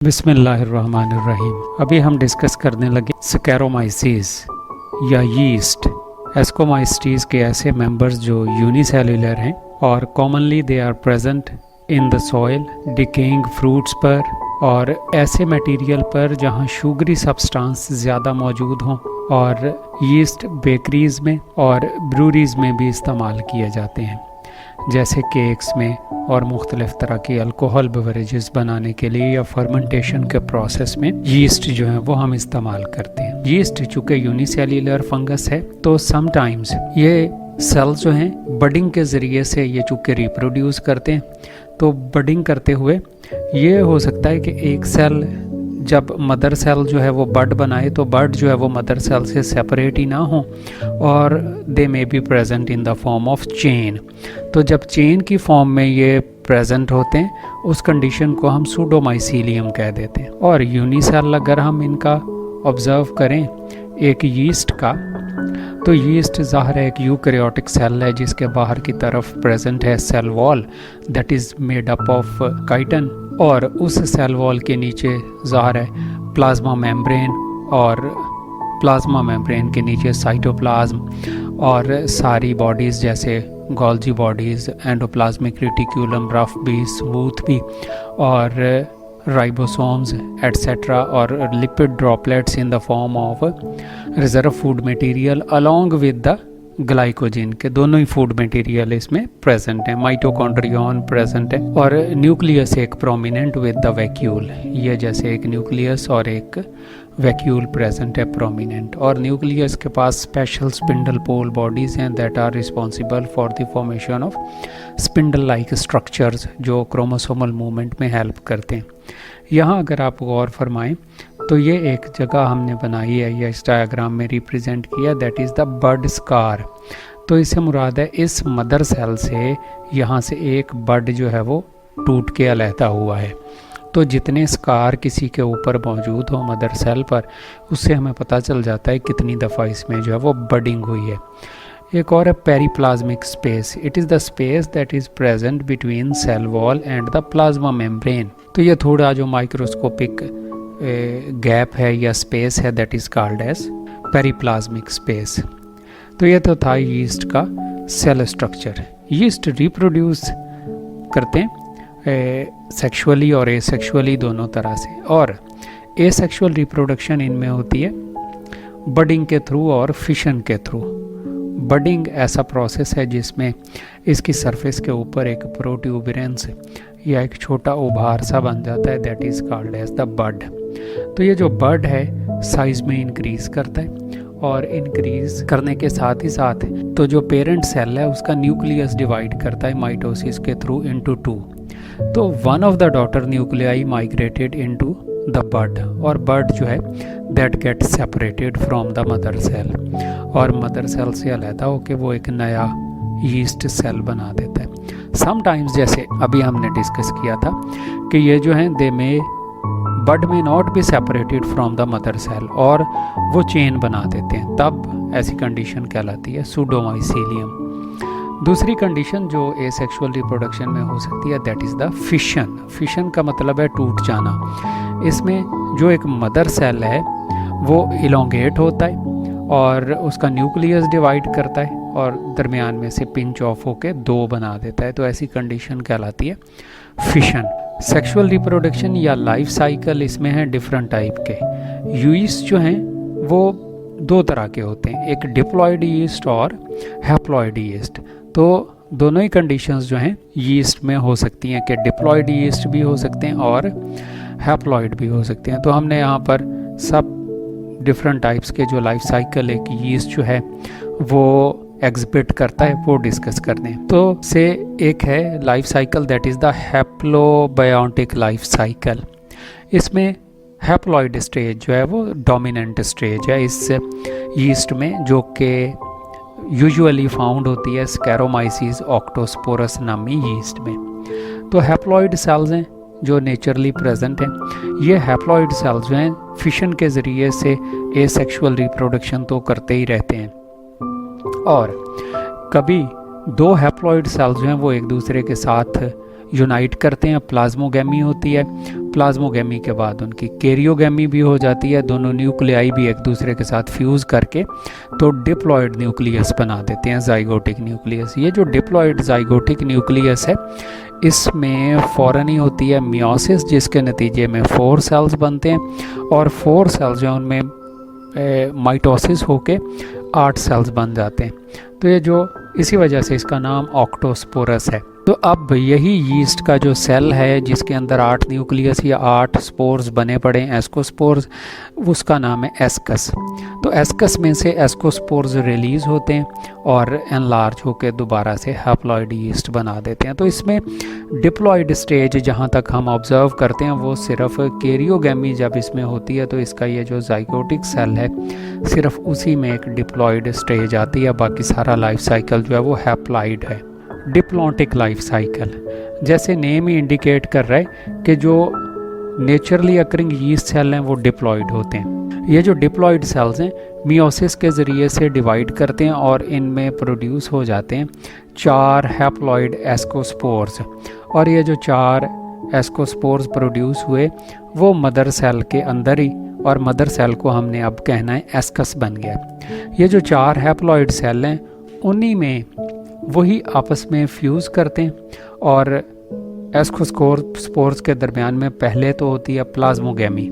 बिस्मिल्लाहिर्रहमानिर्रहीम। अभी हम डिस्कस करने लगे स्कैरोमाइसीज या यीस्ट। एस्कोमाइसीज के ऐसे मेंबर्स जो यूनिसेल्युलर हैं और commonly they are present in the soil, decaying fruits पर और ऐसे मटेरियल पर जहां शुगरी सब्सटेंस ज़्यादा मौजूद हों, और यीस्ट बेकरीज़ में और ब्रूरीज़ में भी इस्तेमाल किए जाते हैं, जैसे केक्स में और मुख्तलिफ तरह की अल्कोहल बेवरेजेस बनाने के लिए या फर्मेंटेशन के प्रोसेस में यीस्ट जो है वो हम इस्तेमाल करते हैं। यीस्ट चूँकि यूनिसेल्युलर फंगस है तो समटाइम्स ये सेल जो हैं बडिंग के ज़रिए से ये चूँकि रिप्रोड्यूस करते हैं, तो बडिंग करते हुए ये हो सकता है कि एक सेल जब मदर सेल जो है वो बड बनाए तो बड जो है वो मदर सेल से सेपरेट ही ना हो, और they may be present in the form of chain. तो जब चेन की फॉर्म में ये प्रेजेंट होते हैं उस कंडीशन को हम सूडोमाइसीलियम कह देते हैं। और यूनिसेल अगर हम इनका ऑब्ज़र्व करें एक यीस्ट का, तो यीस्ट ज़ाहिर है एक यूकैरियोटिक सेल है जिसके बाहर की तरफ प्रेजेंट है cell wall that is made up of chitin, और उस सेल वॉल के नीचे ज़ाहिर है प्लाज्मा मेम्ब्रेन, और प्लाज्मा मेम्ब्रेन के नीचे साइटोप्लाज्म और सारी बॉडीज़ जैसे Golgi bodies, endoplasmic reticulum, rough भी, स्मूथ भी, और राइबोसोम्स एटसेट्रा, और lipid droplets in the form of reserve food material along with the glycogen के दोनों ही फूड मटेरियल इसमें प्रेजेंट है। माइटोकॉन्ड्रियन प्रेजेंट है, और न्यूक्लियस एक प्रोमिनेंट विद द वैक्यूल, ये जैसे एक न्यूक्लियस और एक वैक्यूल प्रेजेंट है प्रोमिनेंट। और न्यूक्लियस के पास स्पेशल स्पिंडल पोल बॉडीज़ हैं that are responsible for the formation of spindle like structures जो क्रोमोसोमल मूवमेंट में हेल्प करते हैं। यहाँ अगर आप गौर फरमाएं तो ये एक जगह हमने बनाई है या इस डायग्राम में रिप्रेजेंट किया, that is the bud scar. तो इससे मुराद है इस मदर सेल से यहाँ से एक बड जो है वो टूट के अलहदा हुआ है। तो जितने स्कार किसी के ऊपर मौजूद हो मदर सेल पर, उससे हमें पता चल जाता है कितनी दफ़ा इसमें जो है वो बडिंग हुई है। एक और है periplasmic space. It is the space that is present between cell wall and the plasma membrane. तो ये थोड़ा जो माइक्रोस्कोपिक गैप है या स्पेस है that is called as periplasmic space. तो ये तो था यीस्ट का सेल स्ट्रक्चर। यीस्ट रिप्रोड्यूस करते हैं सेक्सुअली और एसेक्सुअली दोनों तरह से, और एसेक्सुअल रिप्रोडक्शन इनमें होती है बडिंग के थ्रू और फिशन के थ्रू। बडिंग ऐसा प्रोसेस है जिसमें इसकी सरफेस के ऊपर एक प्रोट्यूबरेंस या एक छोटा उभार सा बन जाता है, that is called as the bud. तो ये जो बड है साइज़ में इंक्रीज़ करता है, और इंक्रीज़ करने के साथ ही साथ तो जो पेरेंट सेल है उसका न्यूक्लियस डिवाइड करता है माइटोसिस के थ्रू इनटू टू। तो one of the daughter nuclei migrated into the bud, और बड जो है that get separated from the mother cell, और मदर सेल से अलहदा होकर वो एक नया यीस्ट सेल बना देता है। समटाइम्स जैसे अभी हमने डिस्कस किया था कि ये जो हैं दे may bud may not be separated from the mother cell, और वो चेन बना देते हैं, तब ऐसी कंडीशन कहलाती है सूडोमाइसीलियम। दूसरी कंडीशन जो एसेक्सुअल रिप्रोडक्शन में हो सकती है that is the fission. Fission का मतलब है टूट जाना। इसमें जो एक मदर सेल है वो इलोंगेट होता है और उसका न्यूक्लियस डिवाइड करता है और दरमियान में से पिंच ऑफ होके दो बना देता है, तो ऐसी कंडीशन कहलाती है फिशन। सेक्सुअल रिप्रोडक्शन या लाइफ साइकिल इसमें है डिफरेंट टाइप के। यीस्ट जो हैं वो दो तरह के होते हैं, एक डिप्लॉयड यीस्ट और हैप्लॉयड यीस्ट। तो दोनों ही कंडीशंस जो हैं यीस्ट में हो सकती हैं कि डिप्लॉयड यीस्ट भी हो सकते हैं और हैप्लॉयड भी हो सकते हैं। तो हमने यहाँ पर सब डिफरेंट टाइप्स के जो लाइफ साइकिल एक यीस्ट जो है वो एग्जिबिट करता है वो डिस्कस करते हैं। तो से एक है life cycle that is the haplobiotic life cycle. इसमें हैप्लॉयड स्टेज जो है वो डोमिनेंट स्टेज है इस यीस्ट में, जो कि यूजुअली फाउंड होती है स्कैरोमाइसीज ऑक्टोस्पोरस नामी यीस्ट में। तो हैप्लॉयड सेल्स हैं जो नेचुरली प्रेजेंट हैं। ये हैप्लॉयड सेल्स जो हैं फिशन के ज़रिए से एसेक्सुअल रिप्रोडक्शन तो करते ही रहते हैं, और कभी दो हैप्लॉयड सेल्स जो हैं वो एक दूसरे के साथ यूनाइट करते हैं, प्लाज्मोगैमी होती है। प्लाज्मोगैमी के बाद उनकी कैरियोगैमी भी हो जाती है, दोनों न्यूक्लियाई भी एक दूसरे के साथ फ्यूज़ करके तो डिप्लॉइड न्यूक्लियस बना देते हैं, जाइगोटिक न्यूक्लियस। ये जो डिप्लॉइड जाइगोटिक न्यूक्लियस है इसमें फ़ौरन ही होती है मियोसिस, जिसके नतीजे में 4 सेल्स बनते हैं और 4 सेल्स जो उनमें माइटोसिस होके 8 सेल्स बन जाते हैं। तो ये जो इसी वजह से इसका नाम ऑक्टोस्पोरस है। तो अब यही यीस्ट का जो सेल है जिसके अंदर 8 न्यूक्लियस या 8 स्पोर्स बने पड़े हैं, एस्कोस्पोर्स, उसका नाम है एस्कस। तो एस्कस में से एस्कोस्पोर्स रिलीज़ होते हैं और एनलार्ज होकर दोबारा से हैप्लॉइड यीस्ट बना देते हैं। तो इसमें डिप्लॉइड स्टेज जहाँ तक हम ऑब्ज़र्व करते हैं वो सिर्फ कैरियोगैमी जब इसमें होती है तो इसका ये जो जाइगोटिक सेल है सिर्फ उसी में एक डिप्लॉइड स्टेज आती है, बाकी सारा लाइफ साइकिल जो है वो हैप्लॉइड है। डिप्लॉन्टिक लाइफ साइकिल, जैसे नेम ही इंडिकेट कर रहा है कि जो नेचुरली अकरिंग यीस्ट सेल हैं वो डिप्लॉइड होते हैं। ये जो डिप्लॉइड सेल्स हैं मियोसिस के ज़रिए से डिवाइड करते हैं और इनमें प्रोड्यूस हो जाते हैं 4 हैप्लॉइड एस्कोस्पोर्स। और ये जो 4 एस्कोस्पोर्स प्रोड्यूस हुए वो मदर सेल के अंदर ही, और मदर सेल को हमने अब कहना है एस्कस बन गया। ये जो 4 हैप्लॉइड सेल हैं उन्हीं में वही आपस में फ्यूज़ करते हैं और एस्कोस्पोर्स के दरमियान में पहले तो होती है प्लाज्मोगैमी,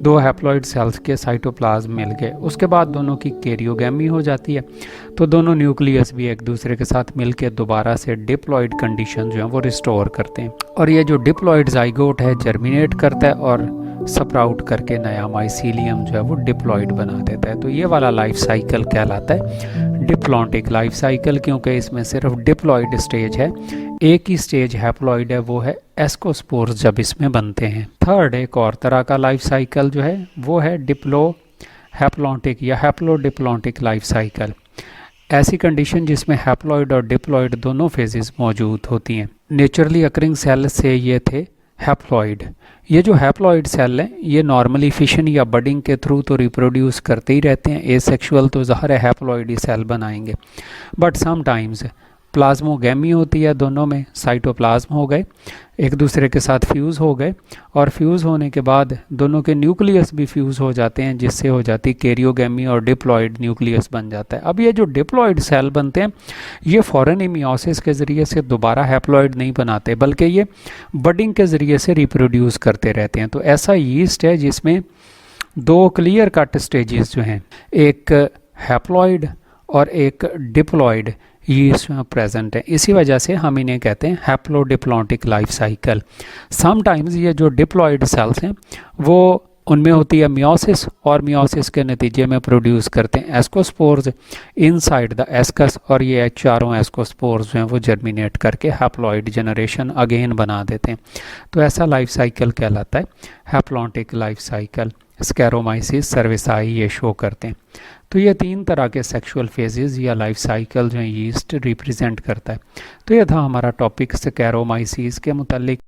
2 हैप्लॉइड सेल्स के साइटोप्लाज्म मिल गए, उसके बाद दोनों की कैरियोगैमी हो जाती है। तो दोनों न्यूक्लियस भी एक दूसरे के साथ मिलकर दोबारा से डिप्लॉइड कंडीशन जो है वो रिस्टोर करते हैं। और ये जो डिप्लॉइड जाइगोट है जर्मिनेट करता है और स्प्राउट करके नया माइसीलियम जो है वो डिप्लॉइड बना देता है। तो ये वाला लाइफ साइकिल कहलाता है डिप्लॉन्टिक लाइफ साइकिल, क्योंकि इसमें सिर्फ डिप्लॉइड स्टेज है, एक ही स्टेज हैप्लॉइड है, वो है एस्कोस्पोर्स जब इसमें बनते हैं। थर्ड एक और तरह का लाइफ साइकिल जो है वो है डिप्लो हैप्लॉन्टिक या हैप्लोडिप्लॉन्टिक लाइफ साइकिल। ऐसी कंडीशन जिसमें हैप्लॉइड और डिप्लॉइड दोनों फेजेस मौजूद होती हैं। नेचुरली अकरिंग सेल से ये थे हैप्लॉइड। ये जो हैप्लॉइड सेल हैं ये नॉर्मली फिशन या बडिंग के थ्रू तो रिप्रोड्यूस करते ही रहते हैं, एसेक्सुअल तो ज़ाहिर है हैप्लॉइड ही सेल बनाएंगे, बट समटाइम्स प्लाज्मोगैमी होती है, दोनों में साइटोप्लाज्म हो गए, एक दूसरे के साथ फ्यूज़ हो गए और फ्यूज़ होने के बाद दोनों के न्यूक्लियस भी फ्यूज़ हो जाते हैं, जिससे हो जाती कैरियोगैमी और डिप्लॉइड न्यूक्लियस बन जाता है। अब ये जो डिप्लॉइड सेल बनते हैं ये फ़ौरन ही मियोसिस के ज़रिए से दोबारा हैप्लॉइड नहीं बनाते, बल्कि ये बडिंग के ज़रिए से रिप्रोड्यूस करते रहते हैं। तो ऐसा यीस्ट है जिसमें 2 क्लियर कट स्टेजेस जो हैं, एक हैप्लॉइड और एक डिप्लॉइड यीस्ट में प्रेजेंट है। इसी वजह से हम इन्हें कहते हैं हैप्लोडिप्लॉन्टिक लाइफ साइकिल। समटाइम्स ये जो डिप्लॉइड सेल्स हैं वो उनमें होती है मियोसिस और मियोसिस के नतीजे में प्रोड्यूस करते हैं एस्कोस्पोर्स इनसाइड द एस्कस, और ये चारों एस्कोस्पोर्स जो हैं वो जर्मिनेट करके हैप्लॉइड जनरेशन अगेन बना देते हैं। तो ऐसा लाइफ साइकिल कहलाता है हैप्लॉन्टिक लाइफ साइकिल। स्कैरोमाइसिस, सर्विसाई ये शो करते हैं। तो ये 3 तरह के सेक्सुअल फेजेस या लाइफ साइकिल जो है यीस्ट रिप्रेजेंट करता है। तो ये था हमारा टॉपिक स्कैरोमाइसिस के मुतालिक।